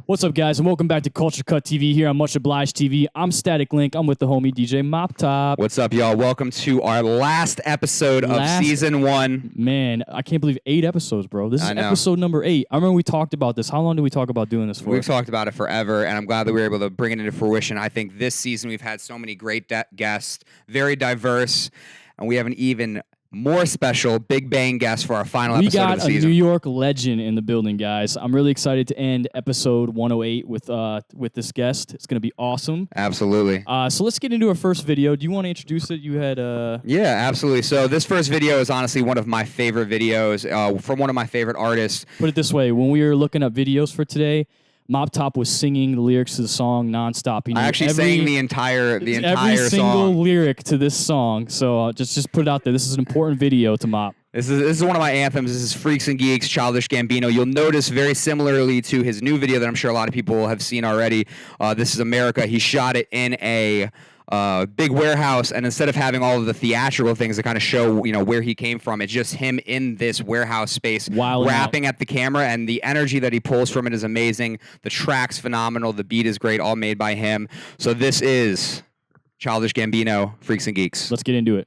What's up, guys, and welcome back to Culture Cut TV here on MuchObliged TV. I'm Statik Link. I'm with the homie DJ MopTop. What's up, y'all? Welcome to our last episode of Season 1. Man, I can't believe 8 episodes, bro. This is episode number 8. I remember we talked about this. How long did we talk about doing this for? We've talked about it forever, and I'm glad that we were able to bring it into fruition. I think this season we've had so many great guests, very diverse, and we have an even more special Big Bang guest for our final episode of the season. We got a New York legend in the building, guys. I'm really excited to end episode 108 with this guest. It's going to be awesome. Absolutely. So let's get into our first video. Do you want to introduce it? You had... Yeah, absolutely. So this first video is honestly one of my favorite videos from one of my favorite artists. Put it this way. When we were looking up videos for today, MopTop was singing the lyrics to the song nonstop. I actually sang the entire every single song. lyric to this song. So just put it out there. This is an important video to Mop. This is one of my anthems. This is Freaks and Geeks, Childish Gambino. You'll notice very similarly to his new video that I'm sure a lot of people have seen already. This is America. He shot it in a big warehouse, and instead of having all of the theatrical things that kind of show, where he came from, it's just him in this warehouse space, rapping at the camera, and the energy that he pulls from it is amazing. The track's phenomenal. The beat is great, all made by him. So this is Childish Gambino, Freaks and Geeks. Let's get into it.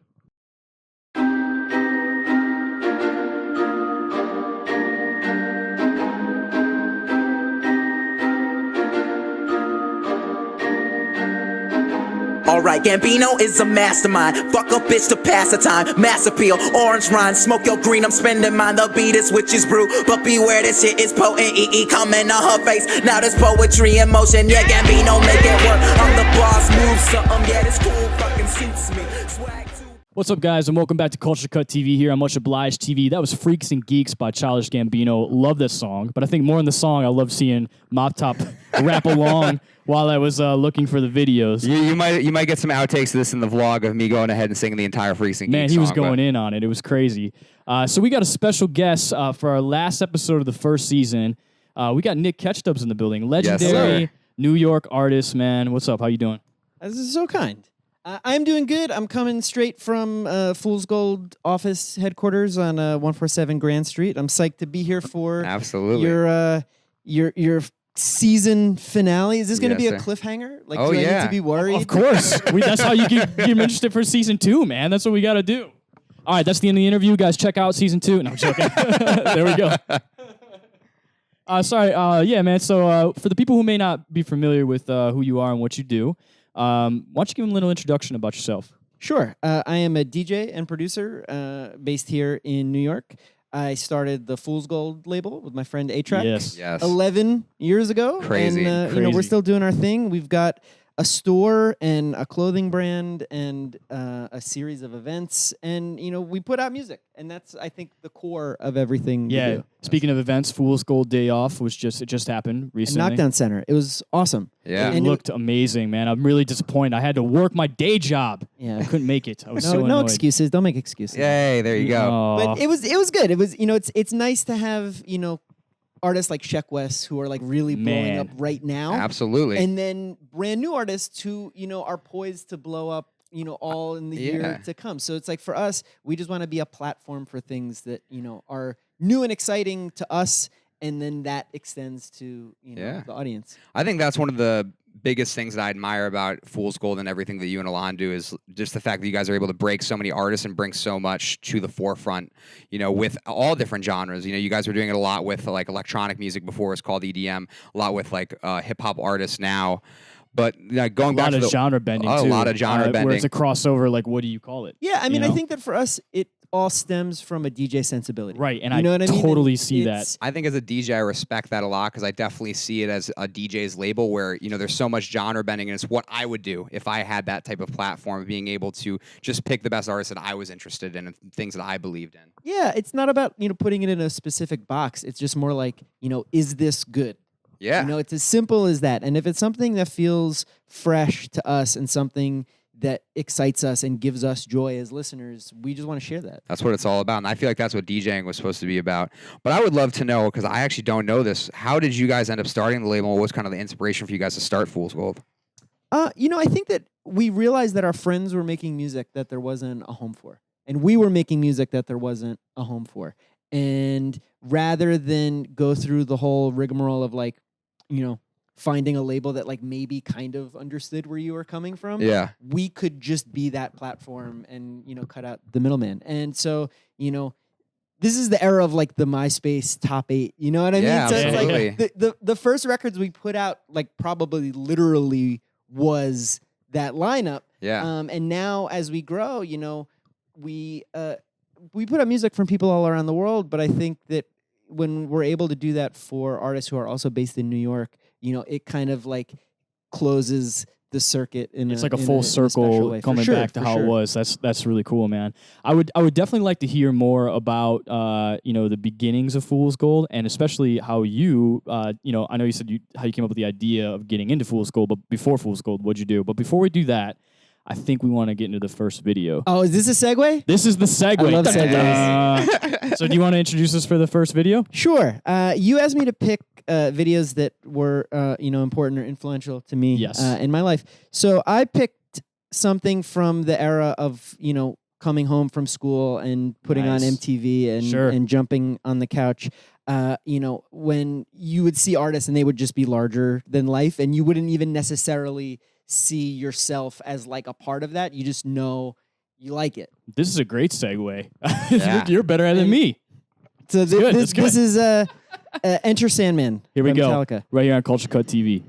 Alright, Gambino is a mastermind. Fuck a bitch to pass the time. Mass appeal, orange rind, smoke your green, I'm spending mine. The beat is witch's brew, but beware this shit is potent. EE coming on her face. Now there's poetry in motion. Yeah, Gambino make it work. I'm the boss, move something. Yeah, this cool fucking suits me. Swag too. What's up, guys, and welcome back to Culture Cut TV here on MuchObliged TV. That was Freaks and Geeks by Childish Gambino. Love this song, but I think more in the song, I love seeing MopTop rap along while I was looking for the videos. You might get some outtakes of this in the vlog of me going ahead and singing the entire Freaks and Geeks Man, he was going in on it. It was crazy. So we got a special guest for our last episode of the first season. We got Nick Catchdubs in the building. Legendary New York artist, man. What's up? How you doing? This is so kind. I'm doing good. I'm coming straight from Fool's Gold office headquarters on 147 Grand Street. I'm psyched to be here for your season finale. Is this going to be a cliffhanger? Like, do I need to be worried? Of course. That's how you get him interested for season 2, man. That's what we got to do. All right, that's the end of the interview. Guys, check out season 2. No, I'm joking. There we go. Yeah, man. So for the people who may not be familiar with who you are and what you do, why don't you give them a little introduction about yourself? Sure. I am a DJ and producer based here in New York. I started the Fool's Gold label with my friend A-Trak 11 years ago. Crazy. And we're still doing our thing. We've got a store and a clothing brand and a series of events. And, we put out music. And that's, I think, the core of everything we do. Speaking of events, Fool's Gold Day Off just happened recently. Knockdown Center. It was awesome. Yeah. It looked amazing, man. I'm really disappointed. I had to work my day job. Yeah. I couldn't make it. I was so annoyed. No excuses. Don't make excuses. Yay, there you go. But it was good. It was, it's nice to have, artists like Sheck West who are like really blowing up right now. Absolutely. And then brand new artists who, are poised to blow up, all in the year to come. So it's like for us, we just want to be a platform for things that, are new and exciting to us. And then that extends to, the audience. I think that's one of the biggest things that I admire about Fool's Gold and everything that you and Alon do is just the fact that you guys are able to break so many artists and bring so much to the forefront, with all different genres. You guys were doing it a lot with like electronic music before it was called EDM, a lot with like hip hop artists now. But going back to a lot of genre bending too. A lot of genre bending. Where it's a crossover, like what do you call it? Yeah, I mean, I think that for us, it all stems from a DJ sensibility. Right, and you know what I mean? Totally see that. I think as a DJ, I respect that a lot because I definitely see it as a DJ's label where, there's so much genre bending and it's what I would do if I had that type of platform, being able to just pick the best artists that I was interested in and things that I believed in. Yeah, it's not about, putting it in a specific box. It's just more like, is this good? Yeah. It's as simple as that. And if it's something that feels fresh to us and something that excites us and gives us joy as listeners, we just want to share that. That's what it's all about. And I feel like that's what DJing was supposed to be about. But I would love to know, because I actually don't know this, how did you guys end up starting the label? What was kind of the inspiration for you guys to start Fool's Gold? I think that we realized that our friends were making music that there wasn't a home for. And we were making music that there wasn't a home for. And rather than go through the whole rigmarole of like, finding a label that like maybe kind of understood where you were coming from. Yeah. We could just be that platform and, cut out the middleman. And so, this is the era of like the MySpace top 8. You know what I Yeah, mean? So it's absolutely. like the first records we put out like probably literally was that lineup. Yeah. And now as we grow, we put out music from people all around the world, but I think that when we're able to do that for artists who are also based in New York, it kind of like closes the circuit it's like a full circle coming back to how it was. That's really cool, man. I would definitely like to hear more about the beginnings of Fool's Gold, and especially how you I know you said how you came up with the idea of getting into Fool's Gold, but before Fool's Gold, what'd you do? But before we do that, I think we want to get into the first video. Oh, is this a segue? This is the segue. I love segues. So do you want to introduce us for the first video? Sure. You asked me to pick videos that were important or influential to me in my life. So I picked something from the era of coming home from school and putting on MTV and jumping on the couch. When you would see artists and they would just be larger than life, and you wouldn't even necessarily see yourself as like a part of that. You just know you like it. This is a great segue. You're better at it than me. So this is Enter Sandman. Here we go. Metallica. Right here on Culture Cut TV.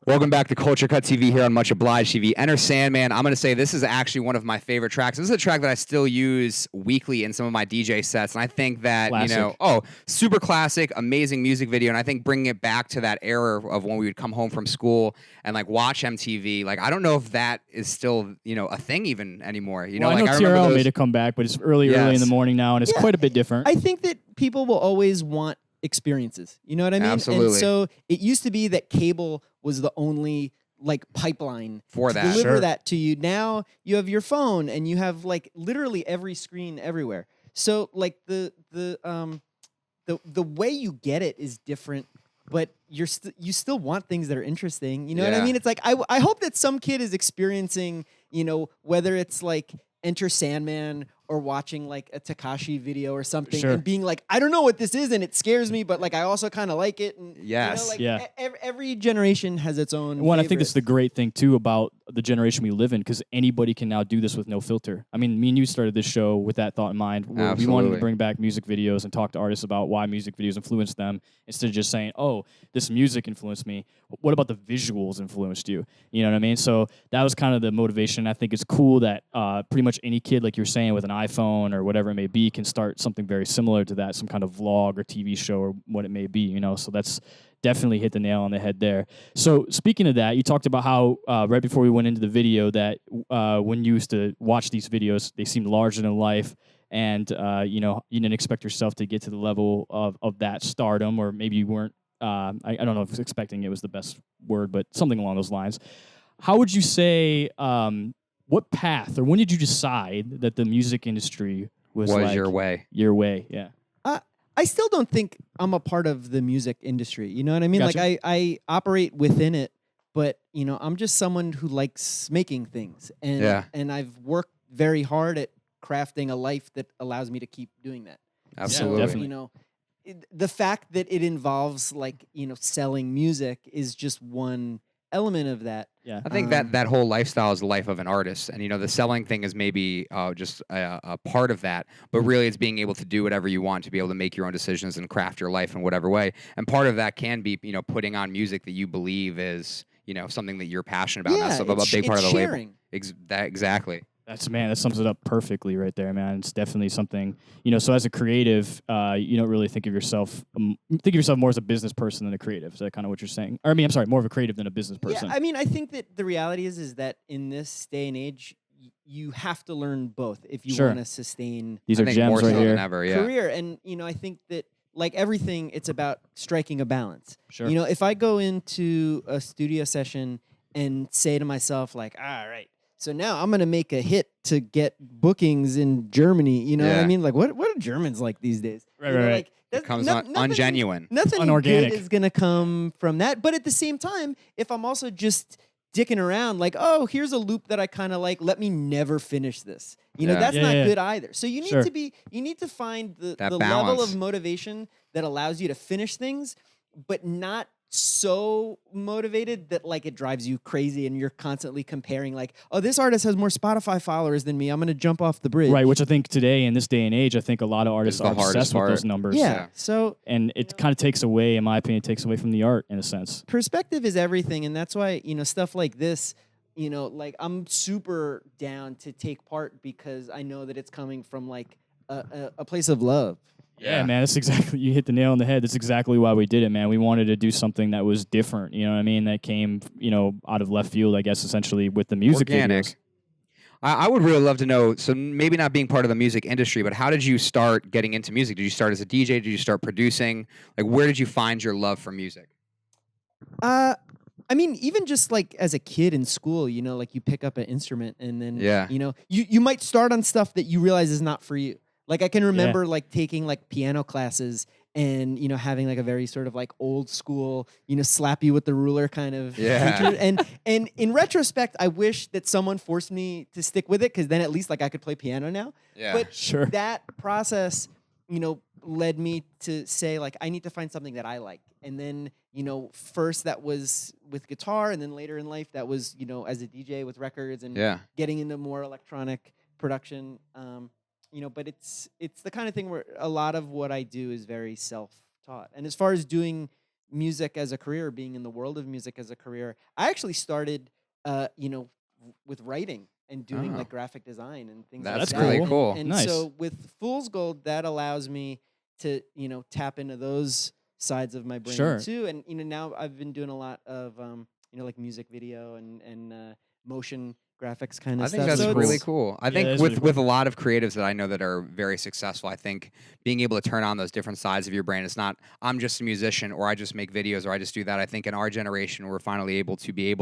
Welcome back to Culture Cut TV here on MuchObliged TV. Enter Sandman. I'm going to say this is actually one of my favorite tracks. This is a track that I still use weekly in some of my DJ sets, and I think that, super classic, amazing music video, and I think bringing it back to that era of when we would come home from school and, like, watch MTV, like, I don't know if that is still, a thing even anymore. I know TRL made a comeback, but it's early in the morning now, and it's quite a bit different. I think that people will always want experiences. You know what I mean? Absolutely. And so it used to be that cable was the only like pipeline for to that. deliver that to you. Now you have your phone and you have like literally every screen everywhere. So like the way you get it is different, but you still want things that are interesting. You know what I mean? It's like I hope that some kid is experiencing, whether it's like Enter Sandman or watching like a Takashi video or something and being like, I don't know what this is and it scares me, but like I also kind of like it. And every generation has its own. Well, I think that's the great thing too about the generation we live in, because anybody can now do this with no filter. I mean, me and you started this show with that thought in mind. We wanted to bring back music videos and talk to artists about why music videos influenced them, instead of just saying, oh, this music influenced me. What about the visuals influenced you? You know what I mean? So that was kind of the motivation. I think it's cool that pretty much any kid, like you're saying, with an iPhone or whatever it may be, can start something very similar to that, some kind of vlog or TV show or what it may be, So that's definitely hit the nail on the head there. So speaking of that, you talked about how right before we went into the video that when you used to watch these videos, they seemed larger than life, and you didn't expect yourself to get to the level of that stardom, or maybe you weren't. I don't know if expecting it was the best word, but something along those lines. How would you say? What path, or when did you decide that the music industry was like your way? Your way, yeah. I still don't think I'm a part of the music industry. You know what I mean? Gotcha. Like I operate within it, but I'm just someone who likes making things, and I've worked very hard at crafting a life that allows me to keep doing that. Absolutely. So, Definitely. The fact that it involves like selling music is just one element of that. Yeah, I think that whole lifestyle is the life of an artist, and the selling thing is maybe just a part of that, but really it's being able to do whatever you want, to be able to make your own decisions and craft your life in whatever way. And part of that can be putting on music that you believe is something that you're passionate about. Yeah, and that's a big part of the sharing. label. Exactly. that sums it up perfectly right there, man. It's definitely something, so as a creative, you don't really think of yourself more as a business person than a creative. Is that kind of what you're saying? Or, I'm sorry, more of a creative than a business person. Yeah, I think that the reality is that in this day and age, you have to learn both if you want to sustain These are gems more right so here. than ever, yeah. career. And, I think that like everything, it's about striking a balance. Sure. You know, if I go into a studio session and say to myself, like, all right, so now I'm gonna make a hit to get bookings in Germany. You know what I mean? Like, what are Germans like these days? Right, You know, right, right. like, It comes ungenuine. Nothing Unorganic. good is gonna come from that. But at the same time, if I'm also just dicking around, like, oh, here's a loop that I kind of like, let me never finish this. You know, that's not good either. So you need you need to find the level of motivation that allows you to finish things, but not so motivated that like it drives you crazy and you're constantly comparing, like, oh, this artist has more Spotify followers than me, I'm gonna jump off the bridge. Right, which I think today in this day and age, I think a lot of artists are obsessed with those numbers. Yeah. So and it kind of takes away, in my opinion, takes away from the art in a sense. Perspective is everything, and that's why, you know, stuff like this, you know, like I'm super down to take part because I know that it's coming from like a place of love. Yeah, man, that's exactly, you hit the nail on the head. That's exactly why we did it, man. We wanted to do something that was different, you know what I mean? That came, you know, out of left field, I guess, essentially with the music videos. I would really love to know, so maybe not being part of the music industry, but how did you start getting into music? Did you start as a DJ? Did you start producing? Like, where did you find your love for music? I mean, even just like as a kid in school, you know, like you pick up an instrument and then, you know, you might start on stuff that you realize is not for you. Like I can remember like taking like piano classes and, you know, having like a very sort of like old school, you know, slap you with the ruler kind of teacher. And in retrospect, I wish that someone forced me to stick with it because then at least like I could play piano now. Yeah. But Sure. that process, you know, led me to say like, I need to find something that I like. And then, you know, first that was with guitar, and then later in life that was, you know, as a DJ with records and getting into more electronic production. You know, but it's the kind of thing where a lot of what I do is very self-taught. And as far as doing music as a career, being in the world of music as a career, I actually started, you know, with writing and doing like graphic design and things like that. That's really cool. And Nice. so with Fool's Gold, that allows me to, you know, tap into those sides of my brain too. And, you know, now I've been doing a lot of, you know, like music video and motion graphics kind of stuff. I think that's really cool. I think with a lot of creatives that I know that are very successful, I think being able to turn on those different sides of your brain, it's not, I'm just a musician or I just make videos or I just do that. I think in our generation, we're finally able to be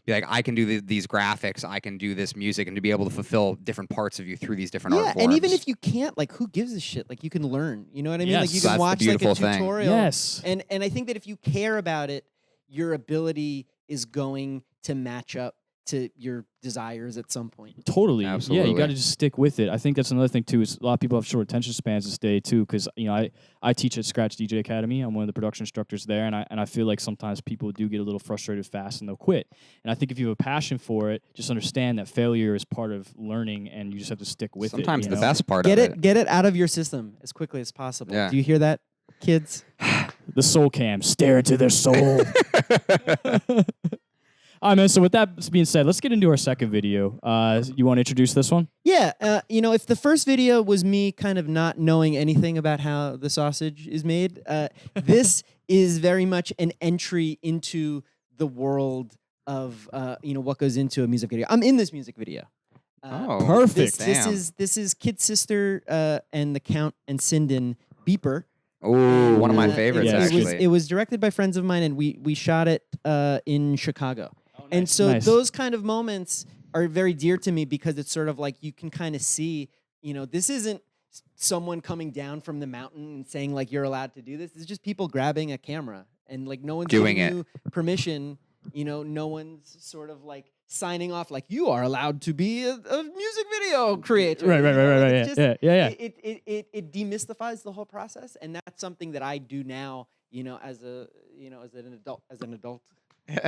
like, I can do these graphics, I can do this music, and to be able to fulfill different parts of you through these different art forms. And even if you can't, like, who gives a shit? Like, you can learn. You know what I mean? Yes. Like, you can That's watch the like a beautiful thing. tutorial. Yes. And I think that if you care about it, your ability is going to match up to your desires at some point. Totally. Absolutely. Yeah, you got to just stick with it. I think that's another thing too. Is a lot of people have short attention spans this day too. Because you know, I teach at Scratch DJ Academy. I'm one of the production instructors there, and I feel like sometimes people do get a little frustrated fast and they'll quit. And I think if you have a passion for it, just understand that failure is part of learning, and you just have to stick with it. Sometimes the know? best part of it. Get it out of your system as quickly as possible. Yeah. Do you hear that, kids? The soul cam, stare into their soul. All right, man. So with that being said, let's get into our second video. You want to introduce this one? Yeah. You know, if the first video was me kind of not knowing anything about how the sausage is made, this is very much an entry into the world of, you know, what goes into a music video. I'm in this music video. Perfect. This is Kid Sister and the Count and Sinden Beeper. Oh, one of my favorites, actually. It was directed by friends of mine, and we shot it in Chicago. Nice. And so Nice. those kind of moments are very dear to me because it's sort of like you can kind of see, you know, this isn't someone coming down from the mountain and saying like you're allowed to do this. It's just people grabbing a camera and like no one's giving you permission. You know, no one's sort of like signing off like you are allowed to be a music video creator. Right. It's just, Yeah. It demystifies the whole process, and that's something that I do now. You know, as an adult.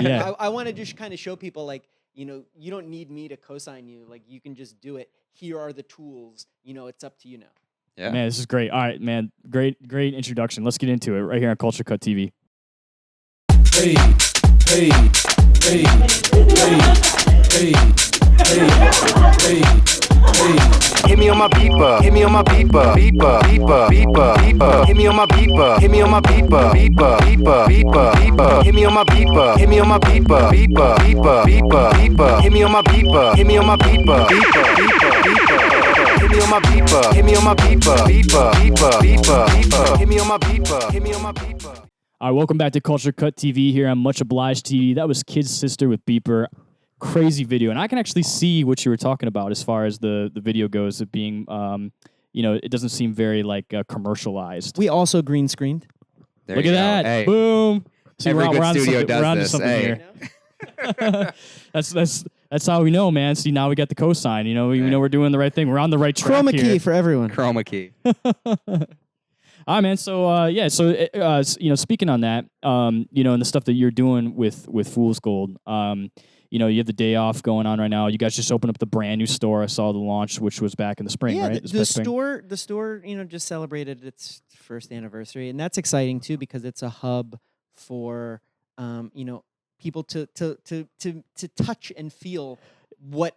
Yeah. I want to just kind of show people like, you know, you don't need me to co-sign you. Like, you can just do it. Here are the tools. You know, it's up to you now. Yeah. Man, this is great. All right, man. Great introduction. Let's get into it right here on Culture Cut TV. Hey, hey, hey, hey, hey, hey, hey. Hit me on my beeper, hit me on my beeper, beeper, beeper, beeper, beeper. Hit me on my beeper, hit me on my beeper, beeper, beeper, beeper, beeper. Hit me on my beeper, hit me on my beeper, beeper, beeper, beeper, beeper. Hit me on my beeper, hit me on my beeper, beeper, beeper, beeper. Hit me on my beeper. Hit me on my beeper. Beeper. Beeper. Beeper. Beeper. Hit me on my beeper. Hit me on my beeper. All right, welcome back to Culture Cut TV here on MuchObliged TV. That was Kid's Sister with Beeper. Crazy video. And I can actually see what you were talking about as far as the video goes, of being, it doesn't seem very, commercialized. We also green screened. Look at that. Hey. Boom. See, Every good studio we're onto does this. something Hey. here. That's how we know, man. See, now we got the cosign. We know we're doing the right thing. We're on the right track Chroma here. key for everyone. Chroma key. All right, man. So, speaking on that, and the stuff that you're doing with Fool's Gold, you have the day off going on right now. You guys just opened up the brand new store. I saw the launch, which was back in the spring, Yeah, right? the store, just celebrated its first anniversary, and that's exciting too because it's a hub for, people to touch and feel what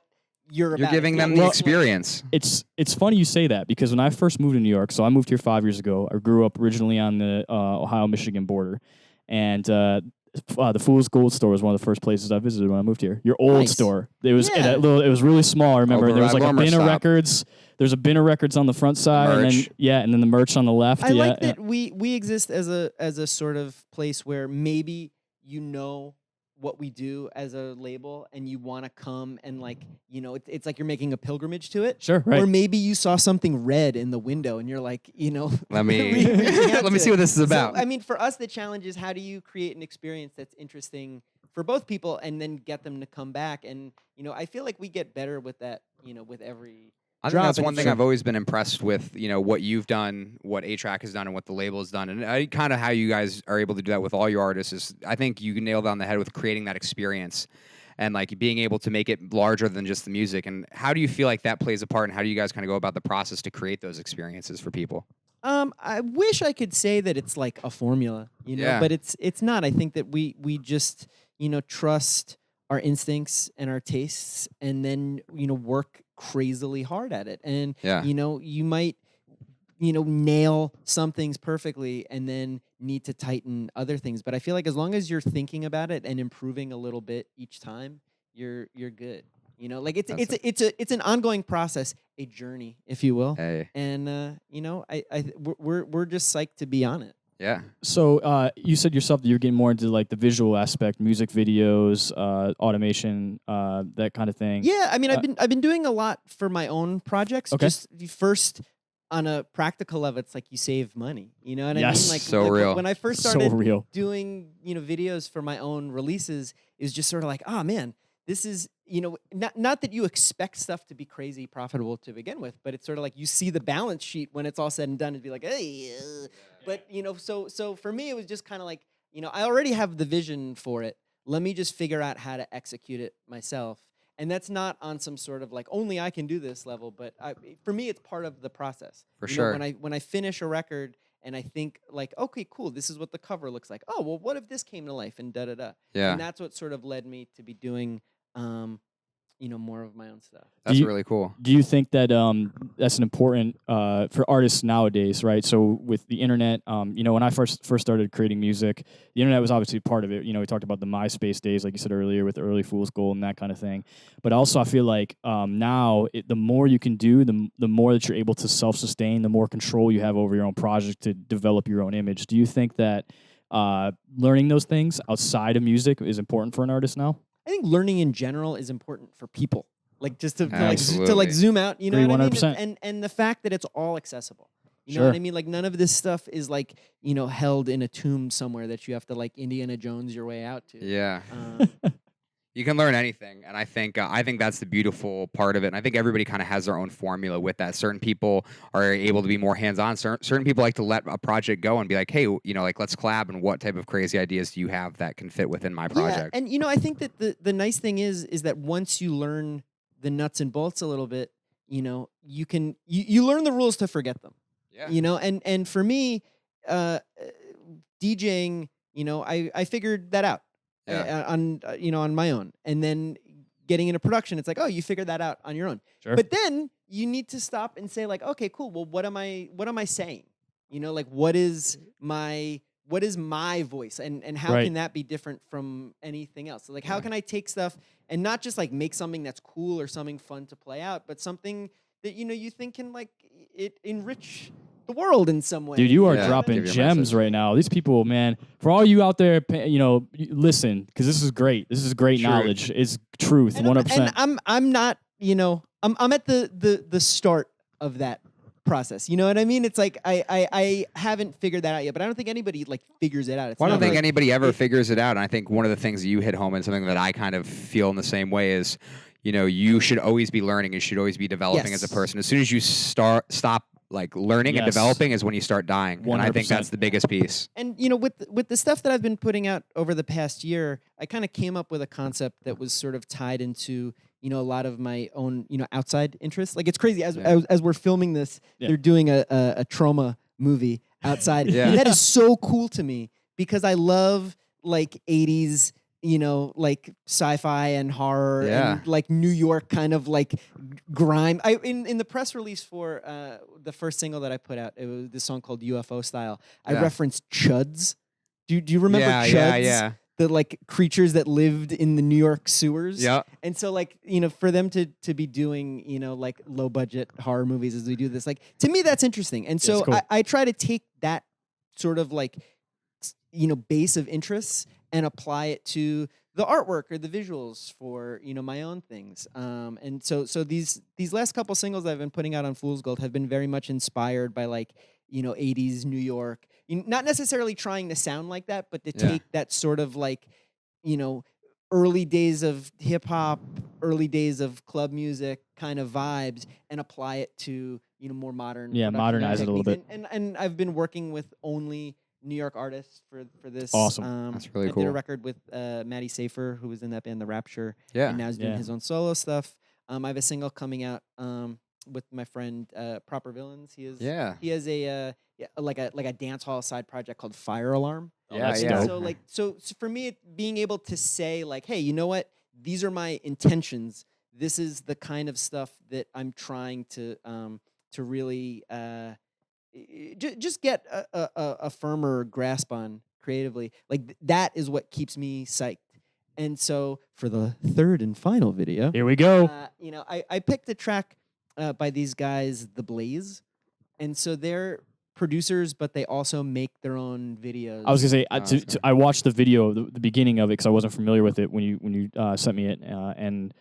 you're about. You're giving them the experience. It's funny you say that because when I first moved to New York, so I moved here 5 years ago. I grew up originally on the Ohio-Michigan border, and the Fool's Gold store was one of the first places I visited when I moved here. Your old Nice. store. It was Yeah. it was really small. I remember Over there was at like a Warmer bin of Stop. records. There's a bin of records on the front side, Merch. and then the merch on the left. I yeah, like that we exist as a sort of place where maybe what we do as a label and you want to come and it's like you're making a pilgrimage to it. Sure, right. Or maybe you saw something red in the window and you're like, Let me reaching out let me to see it. what this is So, about. I mean, for us, the challenge is how do you create an experience that's interesting for both people and then get them to come back? And, I feel like we get better with that, with every I think drop. that's And one thing sure. I've always been impressed with, what you've done, what A-Trak has done, and what the label has done. And kind of how you guys are able to do that with all your artists is, I think you can nail it on the head with creating that experience and being able to make it larger than just the music. And how do you feel like that plays a part, and how do you guys kind of go about the process to create those experiences for people? I wish I could say that it's like a formula, Yeah. but it's not. I think that we just, trust our instincts and our tastes and then, work crazily hard at it. And, Yeah. You might, nail some things perfectly and then need to tighten other things. But I feel like as long as you're thinking about it and improving a little bit each time, you're good. It's an ongoing process, a journey, if you will. Hey. And we're just psyched to be on it. Yeah. So you said yourself that you're getting more into the visual aspect, music videos, automation, that kind of thing. Yeah, I mean, I've been doing a lot for my own projects. Okay. Just first on a practical level, it's like you save money. You know what I Yes. mean? Like So real. When I first So started real. doing videos for my own releases, it was just sort of like, oh man, this is not that you expect stuff to be crazy profitable to begin with, but it's sort of like you see the balance sheet when it's all said and done and be like, hey. But so for me, it was just kind of like I already have the vision for it. Let me just figure out how to execute it myself. And that's not on some sort of only I can do this level, but for me, it's part of the process. For sure. When I finish a record and I think okay, cool, this is what the cover looks like. Oh, well, what if this came to life and da-da-da. Yeah. And that's what sort of led me to be doing, more of my own stuff. That's you- really cool. Do you think that that's an important for artists nowadays, right? So with the internet, when I first started creating music, the internet was obviously part of it. We talked about the MySpace days, like you said earlier, with the early Fool's Gold and that kind of thing. But also, I feel like now the more you can do, the more that you're able to self-sustain, the more control you have over your own project to develop your own image. Do you think that learning those things outside of music is important for an artist now? I think learning in general is important for people. Just to Absolutely. zoom out, you know Agree what I mean? 100%. And the fact that it's all accessible. You know Sure. what I mean? None of this stuff is held in a tomb somewhere that you have to Indiana Jones your way out to. Yeah. Um, You can learn anything, and I think that's the beautiful part of it. And I think everybody kind of has their own formula with that. Certain people are able to be more hands-on. Certain people like to let a project go and be like, hey, let's collab. And what type of crazy ideas do you have that can fit within my project? Yeah, and I think that the nice thing is that once you learn the nuts and bolts a little bit, you can you learn the rules to forget them. Yeah. And for me, DJing, I figured that out. Yeah. On my own, and then getting into production, it's like, oh, you figured that out on your own. Sure. But then you need to stop and say okay, cool. Well, what am I saying? What is my voice, and how Right. can that be different from anything else? So how can I take stuff and not just make something that's cool or something fun to play out, but something that you think can like it enrich the world in some way. Dude, you are Yeah. dropping Give your gems message. right now. These people, man, for all you out there, listen, because this is great. This is great Truth. knowledge. It's truth, And 100%. I'm not, I'm at the start of that process. You know what I mean? It's like I haven't figured that out yet, but I don't think anybody like figures it out. It's Well, I don't not think like- anybody ever figures it out. And I think one of the things that you hit home and something that I kind of feel in the same way is, you should always be learning. You should always be developing as a Yes. person. As soon as you stop like learning and Yes. developing is when you start dying. And I think 100%. that's the biggest piece. And with the stuff that I've been putting out over the past year, I kind of came up with a concept that was sort of tied into a lot of my own outside interests. Like it's crazy as we're filming this, they're doing a trauma movie outside. Yeah. And that is so cool to me because I love like 80s like sci-fi and horror and like New York kind of like grime. In the press release for the first single that I put out, it was this song called UFO Style. I referenced chuds. Do you remember chuds? Yeah. The like creatures that lived in the New York sewers. Yeah. And so like, for them to be doing, like low budget horror movies as we do this, like to me that's interesting. And so it's cool. I try to take that sort of like base of interests and apply it to the artwork or the visuals for my own things. And so these last couple singles I've been putting out on Fool's Gold have been very much inspired by like 80s New York. Not necessarily trying to sound like that, but to take that sort of like early days of hip hop, early days of club music kind of vibes and apply it to more modern. Yeah, production modernize it a little techniques. And I've been working with only New York artists for this. Awesome. That's really I cool. did a record with Maddie Safer, who was in that band, The Rapture, Yeah. and now is doing Yeah. his own solo stuff. I have a single coming out with my friend Proper Villains. He has a like a dance hall side project called Fire Alarm. Oh, Yeah, that's yeah. dope. So for me, being able to say like, hey, you know what? These are my intentions. This is the kind of stuff that I'm trying to really just get a firmer grasp on creatively. Like that is what keeps me psyched. And so for the third and final video, Here we go. I picked a track by these guys, The Blaze, and so they're producers, but they also make their own videos. I was gonna say I watched the video, the beginning of it, because I wasn't familiar with it when you sent me it, and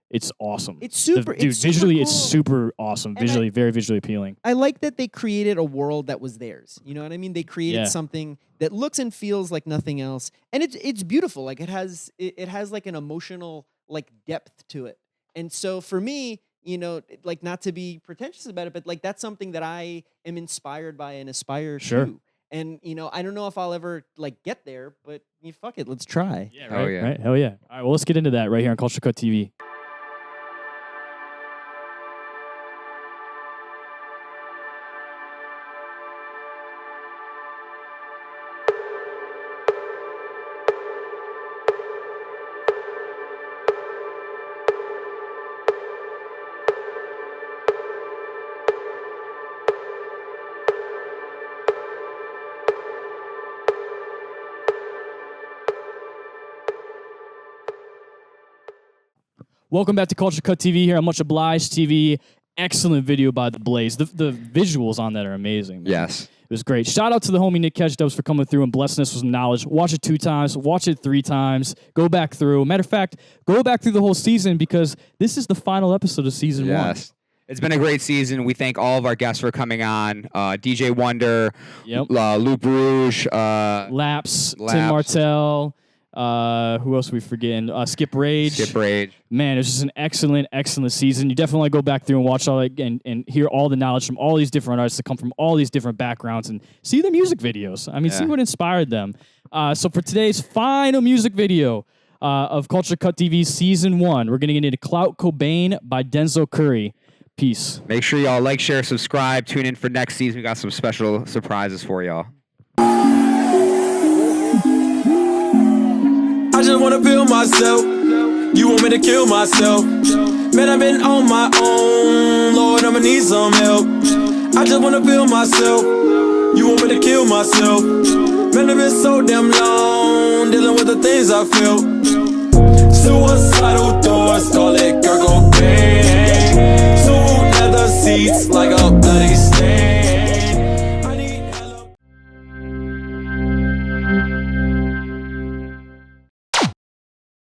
it's awesome. It's super. Dude, it's super visually, cool. it's super awesome. And Visually, very visually appealing. I like that they created a world that was theirs. You know what I mean? They created Yeah. something that looks and feels like nothing else, and it's beautiful. Like it has like an emotional like depth to it. And so for me, like not to be pretentious about it, but like that's something that I am inspired by and aspire Sure. to. And I don't know if I'll ever like get there, but fuck it, let's try. Yeah, Oh, yeah. Right? Hell yeah. All right, well, let's get into that right here on Culture Cut TV. Welcome back to Culture Cut TV here on MuchObliged TV. Excellent video by The Blaze. The visuals on that are amazing, man. Yes. It was great. Shout out to the homie Nick Catchdubs for coming through and blessing us with some knowledge. Watch it 2 times. Watch it 3 times. Go back through. Matter of fact, go back through the whole season because this is the final episode of season 1. Yes. It's been a great season. We thank all of our guests for coming on. DJ Wonder, Yep. Loup Rouge, Laps, Tim Laps. Martell. Who else are we forgetting? Skip Rage. Skip Rage. Man, it was just an excellent, excellent season. You definitely want to go back through and watch all that and hear all the knowledge from all these different artists that come from all these different backgrounds and see their music videos. I mean, see Yeah. what inspired them. So for today's final music video of Culture Cut TV Season 1, we're going to get into Clout Cobain by Denzel Curry. Peace. Make sure y'all like, share, subscribe. Tune in for next season. We got some special surprises for y'all. I just wanna feel myself. You want me to kill myself? Man, I've been on my own. Lord, I'ma need some help. I just wanna feel myself. You want me to kill myself? Man, I've been so damn long dealing with the things I feel. Suicidal